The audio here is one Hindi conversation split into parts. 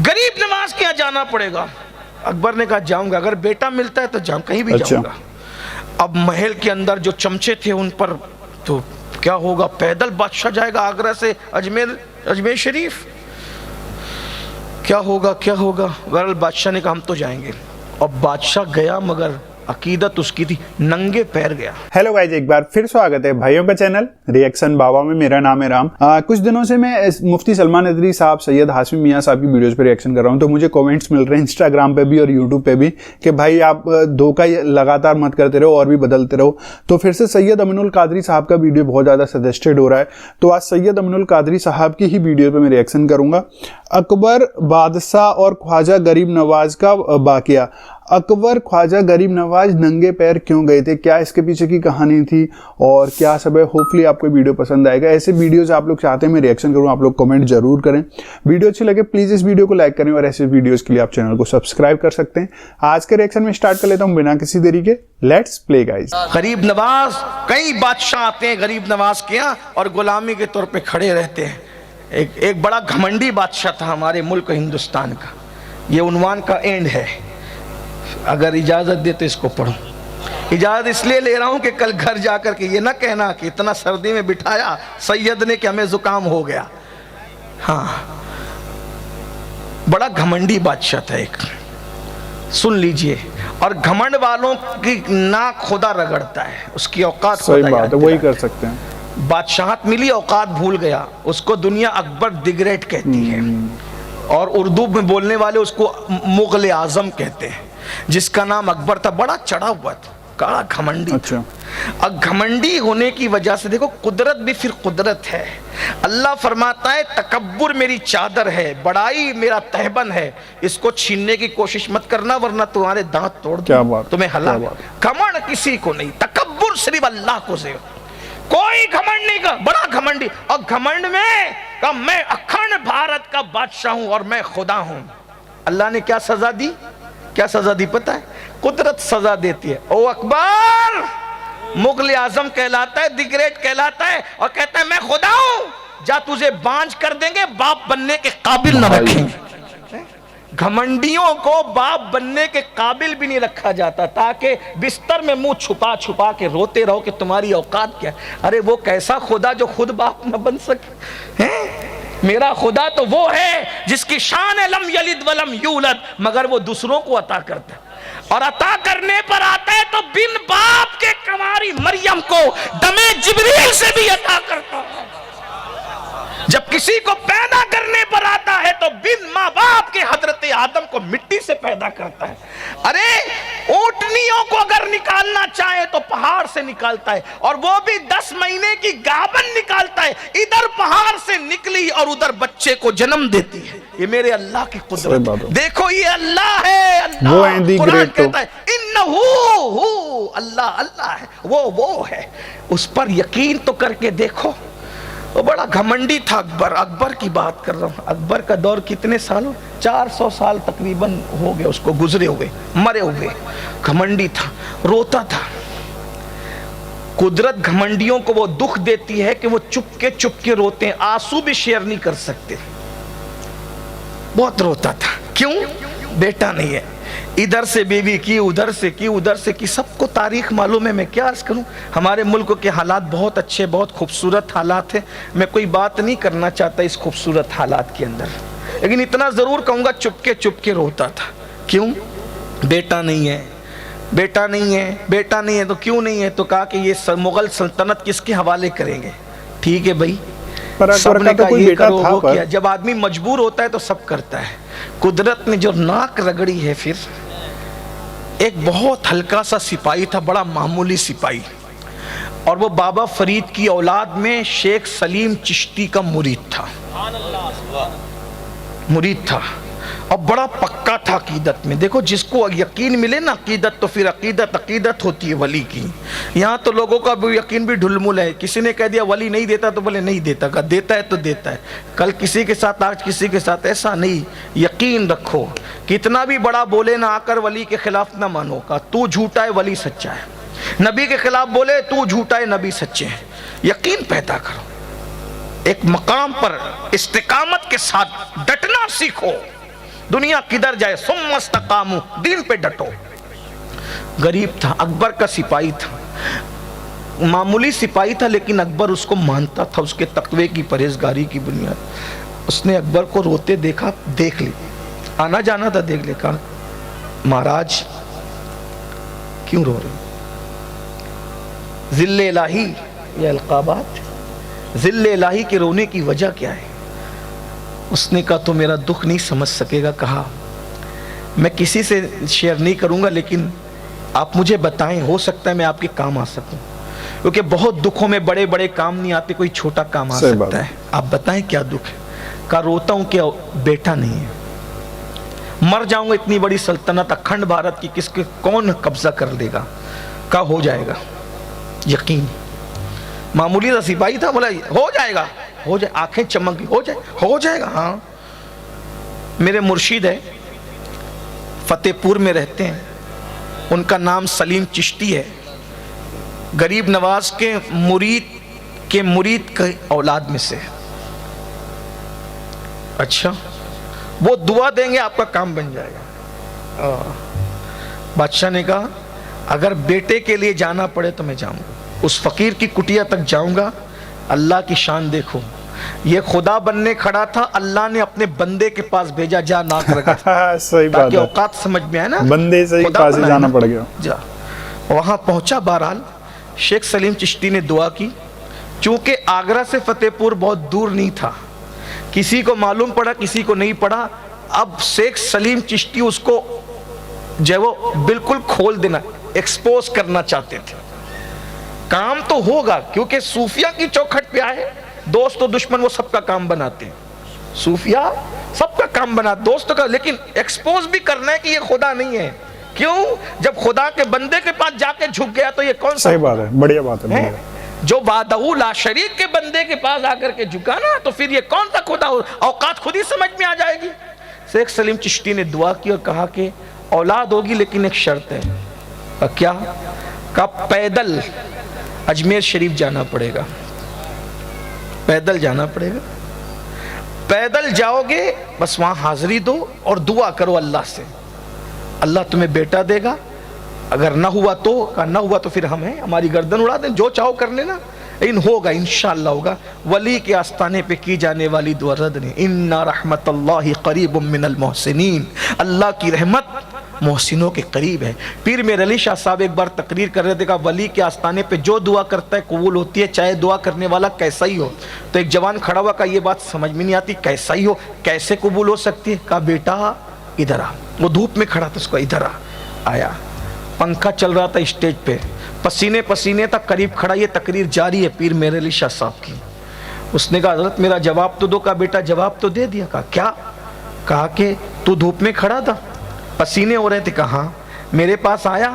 गरीब नवाज के यहाँ जाना पड़ेगा। अकबर ने कहा जाऊंगा, अगर बेटा मिलता है तो जाऊं, कहीं भी जाऊंगा। अब महल के अंदर जो चमचे थे उन पर तो क्या होगा, पैदल बादशाह जाएगा आगरा से अजमेर शरीफ, क्या होगा क्या होगा। बहरहाल बादशाह ने कहा हम तो जाएंगे। अब बादशाह गया मगर अकीदत उसकी थी, नंगे पैर गया। हेलो गाइस, एक बार फिर स्वागत है भाइयों का चैनल रिएक्शन बाबा में। मेरा नाम है राम। कुछ दिनों से मैं मुफ्ती सलमान नदवी साहब, सैयद हाशमी मियाँ साहब की वीडियोस पे रिएक्शन कर रहा हूँ, तो मुझे कमेंट्स मिल रहे हैं इंस्टाग्राम पे भी और यूट्यूब पे भी कि भाई आप धोखा लगातार मत करते रहो और भी बदलते रहो। तो फिर से सैयद अमीनुल कादरी साहब का वीडियो बहुत ज़्यादा सजेस्टेड हो रहा है, तो आज सैयद अमीनुल कादरी साहब की ही वीडियो पर मैं रिएक्शन करूँगा। अकबर बादशाह और ख्वाजा गरीब नवाज का वाकया। अकबर ख्वाजा गरीब नवाज नंगे पैर क्यों गए थे, क्या इसके पीछे की कहानी थी और क्या सब है। होपफुली आपको वीडियो पसंद आएगा। ऐसे वीडियोस आप लोग चाहते हैं मैं रिएक्शन करूं, आप लोग कमेंट जरूर करें। वीडियो अच्छी लगे प्लीज इस वीडियो को लाइक करें और ऐसे वीडियोस के लिए आप चैनल को सब्सक्राइब कर सकते हैं। आज के रिएक्शन में स्टार्ट कर लेता हूं बिना किसी देरी के। Let's play guys. गरीब नवाज, कई बादशाह आते हैं गरीब नवाज के यहाँ और गुलामी के तौर पर खड़े रहते हैं। एक बड़ा घमंडी बादशाह था हमारे मुल्क हिंदुस्तान का। ये उन्वान का एंड है, अगर इजाजत दे तो इसको पढ़ूं। इजाजत इसलिए ले रहा हूं कि कल घर जाकर के ये ना कहना कि इतना सर्दी में बिठाया सैयद ने कि हमें जुकाम हो गया। हाँ, बड़ा घमंडी बादशाह था एक, सुन लीजिए। और घमंड वालों की नाक खुदा रगड़ता है, उसकी औकात सही बात है, वही कर सकते हैं। बादशाहत मिली, औकात भूल गया। उसको दुनिया अकबर दिग्रेट कहती है और उर्दू में बोलने वाले उसको मुगल आजम कहते हैं, जिसका नाम अकबर था। बड़ा चढ़ा हुआ था, काला घमंडी। अच्छा। अब घमंडी होने की वजह से देखो, कुदरत भी फिर कुदरत है। अल्लाह फरमाता है तकब्बुर मेरी चादर है, बड़ाई मेरा तहबन है, इसको छीनने की कोशिश मत करना वरना तुम्हारे दांत तोड़ दूं, तुम्हें हला। घमंड किसी को नहीं, तकब्बुर सिर्फ अल्लाह को से। कोई घमंड नहीं का, बड़ा घमंडी। और घमंड में का मैं अखंड भारत का बादशाह हूं और मैं खुदा हूं। अल्लाह ने क्या सजा दी, क्या सजा दी पता है? कुदरत सजा देती है। ओ अकबर मुगल आजम कहलाता है, दिग्रेट कहलाता है और कहता है मैं खुदा हूं, जा तुझे बांझ कर देंगे, बाप बनने के काबिल न रखेंगे। घमंडियों को बाप बनने के काबिल भी नहीं रखा जाता, ताकि बिस्तर में मुंह छुपा छुपा के रोते रहो कि तुम्हारी औकात क्या। अरे वो कैसा खुदा जो खुद बाप न बन सके हैं? मेरा खुदा तो वो है जिसकी शान है लम यलिद वलम यूलद, मगर वो दूसरों को अता करता है और अता करने पर आता है तो बिन बाप के कुंवारी मरियम को दमे जिब्रील से भी अता करता है। जब किसी को पैदा करने पर आता है तो बिन माँ बाप के हजरत आदम को मिट्टी से पैदा करता है। अरे ऊंटनियों को अगर निकालना चाहे तो पहाड़ से निकालता है, और वो भी 10 महीने की गाभन निकालता है। इधर पहाड़ से निकली और उधर बच्चे को जन्म देती है। ये मेरे अल्लाह की कुदरत। देखो ये अल्लाह है, अल्लाह। वो है कुरान कहता है इन्नहु अल्लाह, अल्लाह है, वो है। उस पर यकीन तो करके देखो। वो बड़ा घमंडी था अकबर। अकबर की बात कर रहा हूँ। अकबर का दौर कितने सालों, 400 साल तकरीबन हो गए उसको गुजरे हुए, मरे हुए। घमंडी था, रोता था। कुदरत घमंडियों को वो दुख देती है कि वो चुपके रोते हैं, आंसू भी शेयर नहीं कर सकते। बहुत रोता था। क्यों? बेटा नहीं है। इधर से बीवी की, उधर से की, उधर से की, सबको तारीख मालूम है। मैं क्या अर्ज करूं, हमारे मुल्क के हालात बहुत अच्छे, बहुत खूबसूरत हालात हैं। मैं कोई बात नहीं करना चाहता इस खूबसूरत हालात के अंदर, लेकिन इतना ज़रूर कहूँगा चुपके रोता था। क्यों? बेटा नहीं है, बेटा नहीं है, बेटा नहीं है। तो क्यों नहीं है? तो कहा कि ये मुगल सल्तनत किसके हवाले करेंगे। ठीक है भाई, सबने कहा ये करो वो किया। जब आदमी मजबूर होता है तो सब करता है। कुदरत ने जो नाक रगड़ी है, फिर एक बहुत हल्का सा सिपाही था, बड़ा मामूली सिपाही, और वो बाबा फरीद की औलाद में शेख सलीम चिश्ती का मुरीद था, और बड़ा पक्का था अकीदत में। देखो जिसको यकीन मिले ना अकीदत, तो फिर अकीदत होती है वली की। यहाँ तो लोगों का भी यकीन भी ढुलमुल है। किसी ने कह दिया वली नहीं देता तो बोले नहीं देता, का देता है तो देता है। कल किसी के साथ, आज किसी के साथ। ऐसा नहीं, यकीन रखो। कितना भी बड़ा बोले ना, आकर वली के खिलाफ ना मानो। का तू झूठा है, वली सच्चा है। नबी के खिलाफ बोले तू झूठा है, नबी सच्चे हैं। यकीन पैदा करो, एक मकाम पर इस्तिकामत के साथ डटना सीखो। दुनिया किधर जाए, सुम्मस्तकामू, दीन पे डटो। गरीब था, अकबर का सिपाही था, मामूली सिपाही था, लेकिन अकबर उसको मानता था उसके तकवे की, परहेजगारी की बुनियाद। उसने अकबर को रोते देखा, देख ली, आना जाना था, देख ले, कहा महाराज क्यों रो रहे हो? जिल्ले इलाही, ये अलकाबात, जिल्ले इलाही के रोने की वजह क्या है? उसने कहा तो मेरा दुख नहीं समझ सकेगा। कहा मैं किसी से शेयर नहीं करूंगा, लेकिन आप मुझे बताएं, हो सकता है मैं आपके काम आ सकूं, क्योंकि बहुत दुखों में बड़े बड़े काम नहीं आते, कोई छोटा काम आ सकता है। आप बताएं क्या दुख है? कहा रोता हूं कि बेटा नहीं है, मर जाऊंगा, इतनी बड़ी सल्तनत अखंड भारत की किसके कौन कब्जा कर लेगा? कहा हो जाएगा, यकीन। मामूली सा सिपाही था, बोला हो जाएगा, हो जाए, आंखें चमक गई, हो जाएगा। हाँ, मेरे मुर्शिद है, फतेहपुर में रहते हैं, उनका नाम सलीम चिश्ती है, गरीब नवाज के मुरीद के औलाद में से। अच्छा, वो दुआ देंगे आपका काम बन जाएगा। बादशाह ने कहा अगर बेटे के लिए जाना पड़े तो मैं जाऊंगा, उस फकीर की कुटिया तक जाऊंगा। अल्लाह की शान देखो, ये खुदा बनने खड़ा था, अल्लाह ने अपने बंदे के पास भेजा, जा नाक रखा। सही बात है, औकात समझ में आया ना, बंदे से ही पास ही जाना पड़ गया। जा वहां पहुंचा। बहरहाल शेख सलीम चिश्ती ने दुआ की। चूंकि आगरा से फतेहपुर बहुत दूर नहीं था, किसी को मालूम पड़ा, किसी को नहीं पड़ा। अब शेख सलीम चिश्ती उसको जो वो बिल्कुल खोल देना, एक्सपोज करना चाहते थे। काम तो होगा, क्योंकि सूफिया की चौखट पे आए, दोस्त और दुश्मन वो सबका काम बनाते हैं, सूफिया सबका काम बना दोस्तों का, लेकिन एक्सपोज भी करना है कि ये खुदा नहीं है। क्यों? जब खुदा के बंदे के पास जाके झुक गया तो ये कौन सा? सही बात है, बढ़िया बात है। जो बादहू ला शरीक के बंदे के पास आकर के झुका ना, तो फिर ये कौन सा खुदा हो? औकात खुद ही समझ में आ जाएगी। शेख सलीम चिश्ती ने दुआ की और कहा कि औलाद होगी, लेकिन एक शर्त है। क्या? का पैदल अजमेर शरीफ जाना पड़ेगा, पैदल जाना पड़ेगा। पैदल जाओगे, बस वहां हाजिरी दो और दुआ करो अल्लाह से, अल्लाह तुम्हें बेटा देगा। अगर ना हुआ तो, का ना हुआ तो फिर हम हैं, हमारी गर्दन उड़ा दें, जो चाहो कर लेना, लेकिन होगा, इंशाअल्लाह होगा। वली के आस्ताने पे की जाने वाली दुआ रद नहीं। इन्ना रहमतल्लाहि करीबुम मिनल मोहसिनीन, अल्लाह की रहमत मोहसिनों के करीब है। पीर मेरे अली शाह साहब एक बार तकरीर कर रहे थे, कहा वली के आस्ताने पे जो दुआ करता है कबूल होती है, चाहे दुआ करने वाला कैसा ही हो। तो एक जवान खड़ा हुआ, का ये बात समझ में नहीं आती, कैसा ही हो कैसे कबूल हो सकती है? कहा बेटा इधर आ। वो धूप में खड़ा था, उसको इधर आया, पंखा चल रहा था स्टेज पे, पसीने पसीने तक करीब खड़ा, ये तकरीर जारी है पीर मेरे अली शाह साहब की। उसने कहा हज़रत मेरा जवाब तो दो। का बेटा जवाब तो दे दिया। कहा क्या? कहा कि तू धूप में खड़ा था, पसीने हो रहे थे। कहा मेरे पास आया,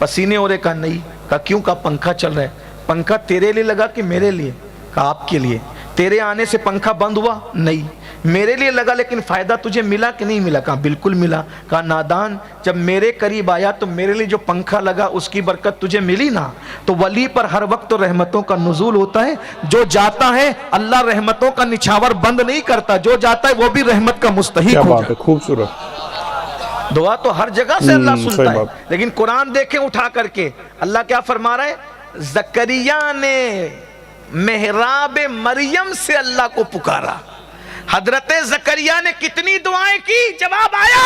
पसीने हो रहे। कहा नहीं। कहा क्यों? कहा पंखा चल रहा है। पंखा तेरे लिए लगा कि मेरे लिए? कहा आपके लिए। तेरे आने से पंखा बंद हुआ? नहीं। मेरे लिए लगा, लेकिन फायदा तुझे मिला कि नहीं मिला? कहा बिल्कुल मिला। कहा नादान, जब मेरे करीब आया तो मेरे लिए जो पंखा लगा उसकी बरकत तुझे मिली ना। तो वली पर हर वक्त तो रहमतों का नुज़ूल होता है, जो जाता है अल्लाह रहमतों का निछावर बंद नहीं करता, जो जाता है वो भी रहमत का मुस्तहिक हो जाता है। खूबसूरत दुआ तो हर जगह से अल्लाह सुनता है, लेकिन कुरान देखें उठा करके अल्लाह क्या फरमा रहा है? जकरिया ने मेहराब मरियम से अल्लाह को पुकारा। हजरत जकरिया ने कितनी दुआएं की, जवाब आया।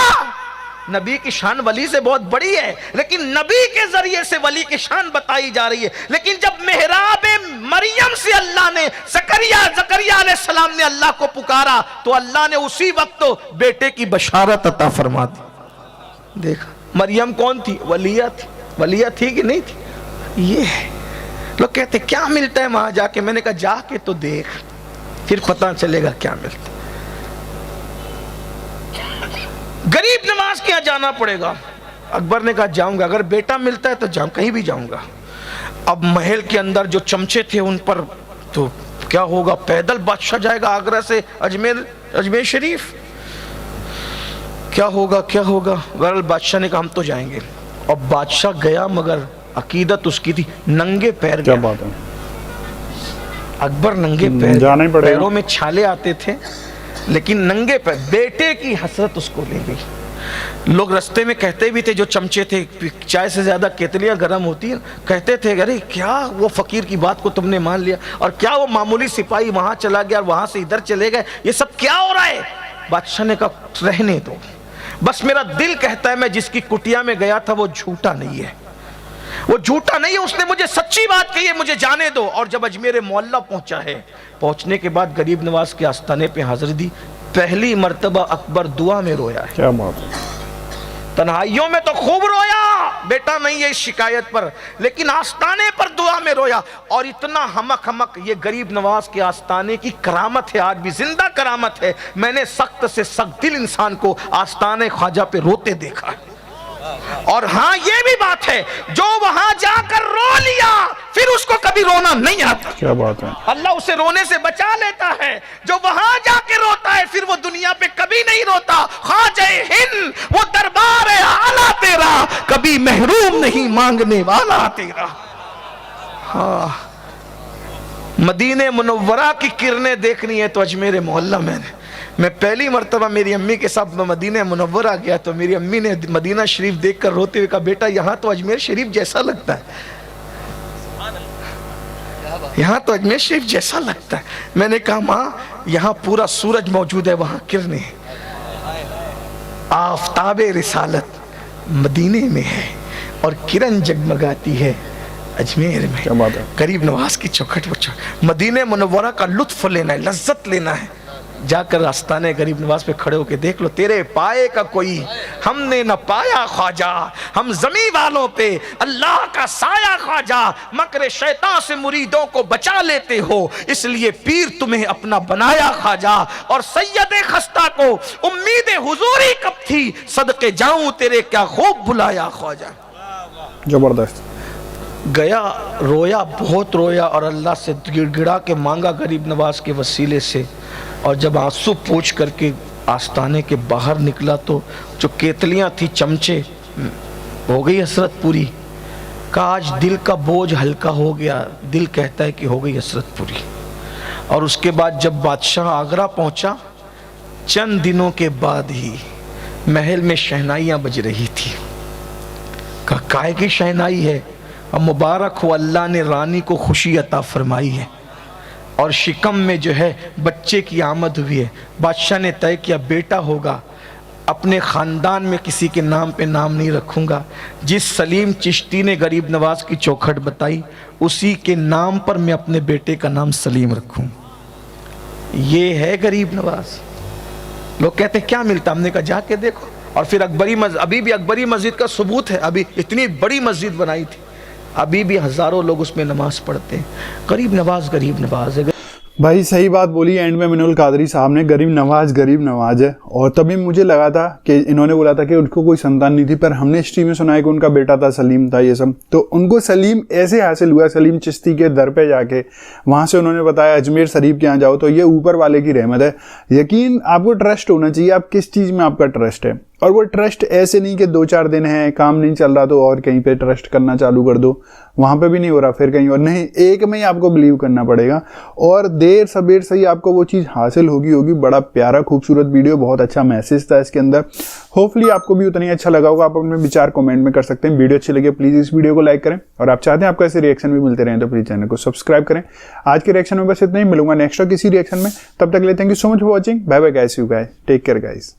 नबी की शान वली से बहुत बड़ी है, लेकिन नबी के जरिए से वली की शान बताई जा रही है। लेकिन जब मेहराब मरियम से अल्लाह ने जकरिया अलैहिस्सलाम ने अल्लाह को पुकारा, तो अल्लाह ने उसी वक्त तो बेटे की बशारत अता फरमा दी। देखा, मरियम कौन थी? वलिया थी। वलिया थी कि नहीं थी? ये है। लोग कहते क्या मिलता है वहां जाके? मैंने कहा जाके तो देख, फिर पता चलेगा क्या मिलता। गरीब नवाज के यहाँ जाना पड़ेगा। अकबर ने कहा जाऊंगा, अगर बेटा मिलता है तो जाऊं, कहीं भी जाऊंगा। अब महल के अंदर जो चमचे थे उन पर तो क्या होगा? पैदल बादशाह जाएगा आगरा से अजमेर शरीफ, क्या होगा क्या होगा? बहरहाल बादशाह ने कहा हम तो जाएंगे। और बादशाह गया, मगर अकीदत उसकी थी नंगे पैर। क्या बात है? अकबर नंगे पैर, पैरों में छाले आते थे, लेकिन नंगे पे बेटे की हसरत उसको ले गई। लोग रास्ते में कहते भी थे, जो चमचे थे, चाय से ज्यादा केतलियां गर्म होती है, कहते थे अरे क्या वो फकीर की बात को तुमने मान लिया, और क्या वो मामूली सिपाही वहां चला गया और वहां से इधर चले गए, ये सब क्या हो रहा है। बादशाह ने कहा रहने दो, बस मेरा दिल कहता है मैं जिसकी कुटिया में गया था वो झूठा नहीं है, वो झूठा नहीं है, उसने मुझे सच्ची बात कही है, मुझे जाने दो। और जब अजमेर मोहल्ला पहुंचा है, पहुंचने के बाद गरीब नवाज के आस्थाने पे हाजिरी दी। पहली मर्तबा अकबर दुआ में रोया है। क्या बात है। तन्हाइयों में तो खूब रोया, बेटा नहीं है इस शिकायत पर, लेकिन आस्थाने पर दुआ में रोया। और इतना हमक, ये गरीब नवाज के आस्थाने की करामत है, आज भी जिंदा करामत है। मैंने सख्त से सख्त दिल इंसान को आस्थाने ख्वाजा पे रोते देखा है। और हाँ, ये भी बात है, जो वहां जाकर रो लिया फिर उसको कभी रोना नहीं आता। क्या बात है। अल्लाह उसे रोने से बचा लेता है। जो वहां जाके रोता है फिर वो दुनिया पे कभी नहीं रोता। ख्वाजा हिंद वो दरबार है आला तेरा, कभी महरूम नहीं मांगने वाला तेरा। हाँ, मदीने मुनव्वरा की किरणें देखनी है तो अजमेर मोहल्ला में। मैं पहली मर्तबा मेरी अम्मी के साथ मदीने मुनव्वरा गया तो मेरी अम्मी ने मदीना शरीफ देखकर रोते हुए कहा, बेटा यहाँ तो अजमेर शरीफ जैसा लगता है, यहाँ तो अजमेर शरीफ जैसा लगता है। मैंने कहा माँ, यहाँ पूरा सूरज मौजूद है, वहाँ किरणें, आफताबे रिसालत मदीने में है और किरण जगमगाती है अजमेर में। क्या बात है। गरीब नवाज की चौखट मदीने मुनव्वरा का लुत्फ लेना है, लज्जत लेना है। जाकर आस्ताने गरीब नवाज पे खड़े होके देख लो, तेरे पाए का कोई हमने न पाया ख्वाजा, हम जमी वालों पे अल्लाह का साया ख्वाजा, मकरे शैतान से मुरीदों को बचा लेते हो, इसलिए पीर तुम्हें अपना बनाया ख्वाजा। और सैयदे खस्ता को उम्मीद हुजूरी कब थी, सदके जाऊं तेरे क्या खूब बुलाया ख्वाजा। जबरदस्त। गया, रोया, बहुत रोया और अल्लाह से गिड़गिड़ा के मांगा गरीब नवाज के वसीले से। और जब आंसू पोंछ करके आस्थाने के बाहर निकला तो जो केतलियां थी, चमचे, हो गई हसरत पूरी। कहा आज दिल का बोझ हल्का हो गया, दिल कहता है कि हो गई हसरत पूरी। और उसके बाद जब बादशाह आगरा पहुंचा, चंद दिनों के बाद ही महल में शहनाइयां बज रही थी। कहा काय की शहनाई है? अब मुबारक हो, अल्लाह ने रानी को खुशी अता फरमाई है और शिकम में जो है बच्चे की आमद हुई है। बादशाह ने तय किया बेटा होगा, अपने ख़ानदान में किसी के नाम पे नाम नहीं रखूँगा। जिस सलीम चिश्ती ने गरीब नवाज की चौखट बताई, उसी के नाम पर मैं अपने बेटे का नाम सलीम रखूँ। ये है गरीब नवाज। लोग कहते क्या मिलता, हमने कहा जाके देखो। और फिर अभी भी अकबरी मस्जिद का सबूत है, अभी इतनी बड़ी मस्जिद बनाई थी, अभी भी हजारों लोग उसमें नमाज पढ़ते हैं। गरीब नवाज है। भाई सही बात बोली एंड में मिनुल कादरी साहब ने, गरीब नवाज है। और तभी मुझे लगा था कि इन्होंने बोला था कि उनको कोई संतान नहीं थी, पर हमने हिस्ट्री में सुना है कि उनका बेटा था, सलीम था, ये सब। तो उनको सलीम ऐसे हासिल हुआ, सलीम चिश्ती के दर पे जाके, वहां से उन्होंने बताया अजमेर शरीफ के यहाँ जाओ। तो ये ऊपर वाले की रहमत है। यकीन, आपको ट्रस्ट होना चाहिए, आप किस चीज में आपका ट्रस्ट है। और वो ट्रस्ट ऐसे नहीं कि 2-4 दिन है, काम नहीं चल रहा तो और कहीं पे ट्रस्ट करना चालू कर दो, वहां पे भी नहीं हो रहा फिर कहीं और, नहीं, एक में ही आपको बिलीव करना पड़ेगा। और देर सबेर से ही आपको वो चीज़ हासिल होगी। बड़ा प्यारा खूबसूरत वीडियो, बहुत अच्छा मैसेज था इसके अंदर। होपफुली आपको भी उतना ही अच्छा लगा होगा। आप अपने विचार कमेंट में कर सकते हैं। वीडियो अच्छी लगे प्लीज़ इस वीडियो को लाइक करें, और आप चाहते हैं आपको ऐसे रिएक्शन भी मिलते रहें तो प्लीज़ चैनल को सब्सक्राइब करें। आज के रिएक्शन में बस इतना ही, मिलूंगा नेक्स्ट किसी रिएक्शन में। तब तक के लिए thank you so much for watching. Bye bye guys, you guys, take care guys.